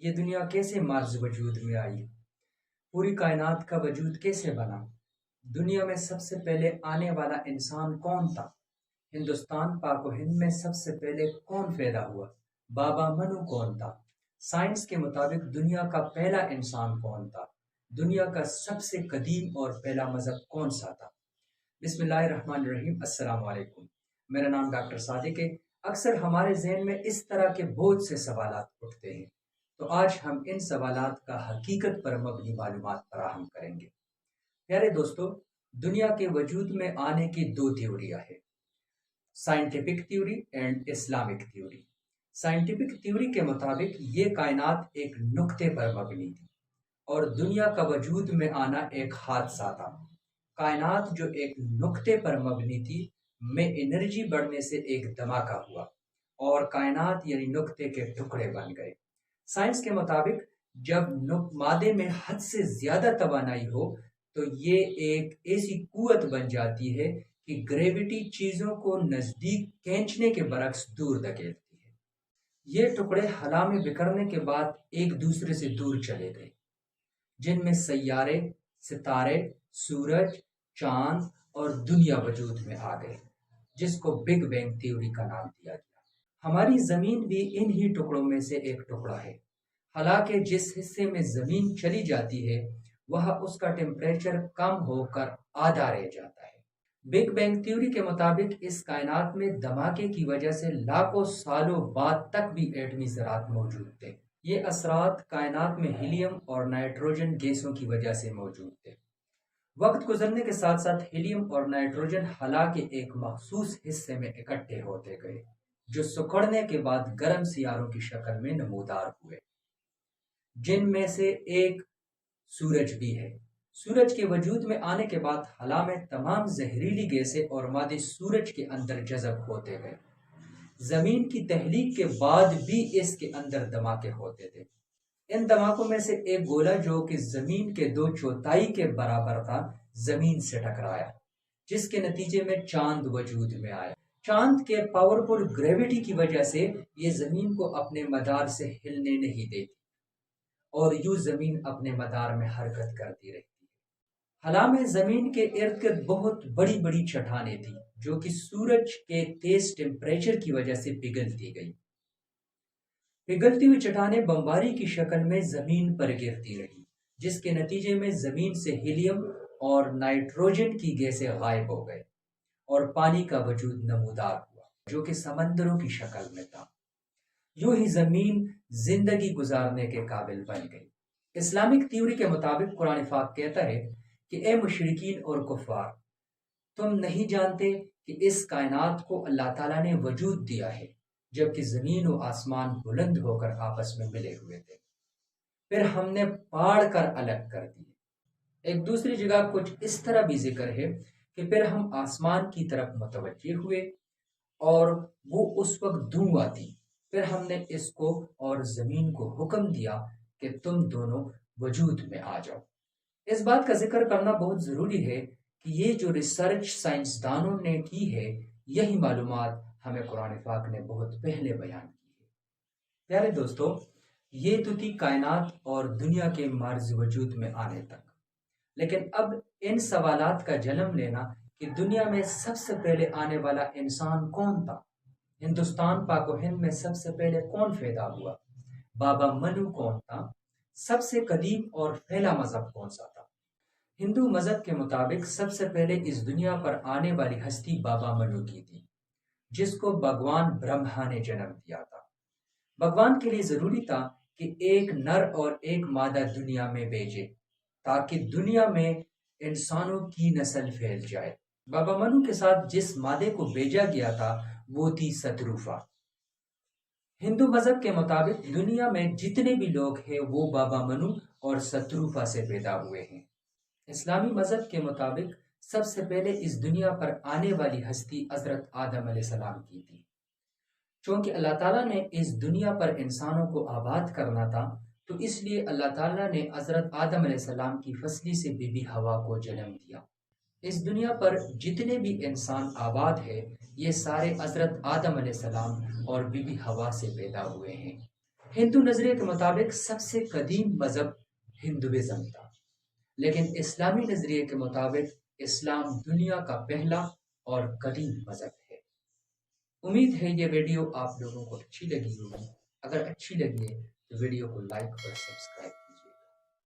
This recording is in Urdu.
یہ دنیا کیسے مارز وجود میں آئی؟ پوری کائنات کا وجود کیسے بنا؟ دنیا میں سب سے پہلے آنے والا انسان کون تھا؟ ہندوستان پاک و ہند میں سب سے پہلے کون پیدا ہوا؟ بابا منو کون تھا؟ سائنس کے مطابق دنیا کا پہلا انسان کون تھا؟ دنیا کا سب سے قدیم اور پہلا مذہب کون سا تھا؟ بسم اللہ الرحمن الرحیم۔ السلام علیکم، میرا نام ڈاکٹر صادق ہے۔ اکثر ہمارے ذہن میں اس طرح کے بہت سے سوالات اٹھتے ہیں، تو آج ہم ان سوالات کا حقیقت پر مبنی معلومات فراہم کریں گے۔ پیارے دوستو، دنیا کے وجود میں آنے کی دو تھیوریاں ہیں، scientific theory and Islamic theory. Scientific theory کے مطابق یہ کائنات ایک نقطے پر مبنی تھی اور دنیا کا وجود میں آنا ایک حادثہ تھا۔ کائنات جو ایک نقطے پر مبنی تھی میں انرجی بڑھنے سے ایک دھماکہ ہوا اور کائنات یعنی نقطے کے ٹکڑے بن گئے۔ سائنس کے مطابق جب مادے میں حد سے زیادہ توانائی ہو تو یہ ایک ایسی قوت بن جاتی ہے کہ گریوٹی چیزوں کو نزدیک کھینچنے کے برعکس دور دھکیلتی ہے۔ یہ ٹکڑے خلا میں بکھرنے کے بعد ایک دوسرے سے دور چلے گئے، جن میں سیارے، ستارے، سورج، چاند اور دنیا وجود میں آ گئے، جس کو بگ بینگ تھیوری کا نام دیا گیا۔ ہماری زمین بھی انہی ٹکڑوں میں سے ایک ٹکڑا ہے۔ حالانکہ جس حصے میں زمین چلی جاتی ہے وہاں اس کا ٹیمپریچر کم ہو کر آدھا رہ جاتا ہے۔ بگ بینگ تھیوری کے مطابق اس کائنات میں دھماکے کی وجہ سے لاکھوں سالوں بعد تک بھی ایٹمی ذرات موجود تھے۔ یہ اثرات کائنات میں ہیلیم اور نائٹروجن گیسوں کی وجہ سے موجود تھے۔ وقت گزرنے کے ساتھ ساتھ ہیلیم اور نائٹروجن خلا کے ایک مخصوص حصے میں اکٹھے ہوتے گئے، جو سکڑنے کے بعد گرم سیاروں کی شکل میں نمودار ہوئے، جن میں سے ایک سورج بھی ہے۔ سورج کے وجود میں آنے کے بعد خلا میں تمام زہریلی گیسیں اور مادے سورج کے اندر جذب ہوتے گئے۔ زمین کی تخلیق کے بعد بھی اس کے اندر دھماکے ہوتے تھے۔ ان دھماکوں میں سے ایک گولا جو کہ زمین کے 2/4 کے برابر تھا زمین سے ٹکرایا، جس کے نتیجے میں چاند وجود میں آیا۔ چاند کے پاورفل گریوٹی کی وجہ سے یہ زمین کو اپنے مدار سے ہلنے نہیں دیتی اور یوں زمین اپنے مدار میں حرکت کرتی رہتی ہے۔ خلا میں زمین کے ارد گرد بہت بڑی بڑی چٹانیں تھیں جو کہ سورج کے تیز ٹیمپریچر کی وجہ سے پگھلتی گئی۔ پگھلتی ہوئی چٹانیں بمباری کی شکل میں زمین پر گرتی رہی، جس کے نتیجے میں زمین سے ہیلیم اور نائٹروجن کی گیسیں غائب ہو گئے اور پانی کا وجود نمودار ہوا جو کہ سمندروں کی شکل میں تھا۔ یوں ہی زمین زندگی گزارنے کے قابل بن گئی۔ اسلامک تھیوری کے مطابق قرآن پاک کہتا ہے کہ اے مشرکین اور کفار، تم نہیں جانتے کہ اس کائنات کو اللہ تعالیٰ نے وجود دیا ہے جبکہ زمین و آسمان بلند ہو کر آپس میں ملے ہوئے تھے، پھر ہم نے پاڑ کر الگ کر دیے۔ ایک دوسری جگہ کچھ اس طرح بھی ذکر ہے کہ پھر ہم آسمان کی طرف متوجہ ہوئے اور وہ اس وقت دھواں تھی، پھر ہم نے اس کو اور زمین کو حکم دیا کہ تم دونوں وجود میں آ جاؤ۔ اس بات کا ذکر کرنا بہت ضروری ہے کہ یہ جو ریسرچ سائنسدانوں نے کی ہے، یہی معلومات ہمیں قرآن پاک نے بہت پہلے بیان کی ہے۔ پیارے دوستو، یہ تو تھی کائنات اور دنیا کے مارز وجود میں آنے تک، لیکن اب ان سوالات کا جنم لینا کہ دنیا میں سب سے پہلے آنے والا انسان کون تھا؟ ہندوستان پاک و ہند میں سب سے پہلے کون پیدا ہوا؟ بابا منو کون تھا؟ سب سے قدیم اور پہلا مذہب کون سا تھا؟ ہندو مذہب کے مطابق سب سے پہلے اس دنیا پر آنے والی ہستی بابا منو کی تھی، جس کو بھگوان برہما نے جنم دیا تھا۔ بھگوان کے لیے ضروری تھا کہ ایک نر اور ایک مادہ دنیا میں بھیجے تاکہ دنیا میں انسانوں کی نسل پھیل جائے۔ بابا منو کے ساتھ جس مادے کو بھیجا گیا تھا وہ تھی ستروفا۔ ہندو مذہب کے مطابق دنیا میں جتنے بھی لوگ ہیں وہ بابا منو اور ستروفا سے پیدا ہوئے ہیں۔ اسلامی مذہب کے مطابق سب سے پہلے اس دنیا پر آنے والی ہستی حضرت آدم علیہ السلام کی تھی۔ چونکہ اللہ تعالیٰ نے اس دنیا پر انسانوں کو آباد کرنا تھا تو اس لیے اللہ تعالیٰ نے حضرت آدم علیہ السلام کی فصلی سے بی بی حوا کو جنم دیا۔ اس دنیا پر جتنے بھی انسان آباد ہے یہ سارے حضرت آدم علیہ السلام اور بی بی حوا سے پیدا ہوئے ہیں۔ ہندو نظریے کے مطابق سب سے قدیم مذہب ہندوازم تھا، لیکن اسلامی نظریے کے مطابق اسلام دنیا کا پہلا اور قدیم مذہب ہے۔ امید ہے یہ ویڈیو آپ لوگوں کو اچھی لگی ہوگی۔ اگر اچھی لگی ہے تو ویڈیو کو لائک اور سبسکرائب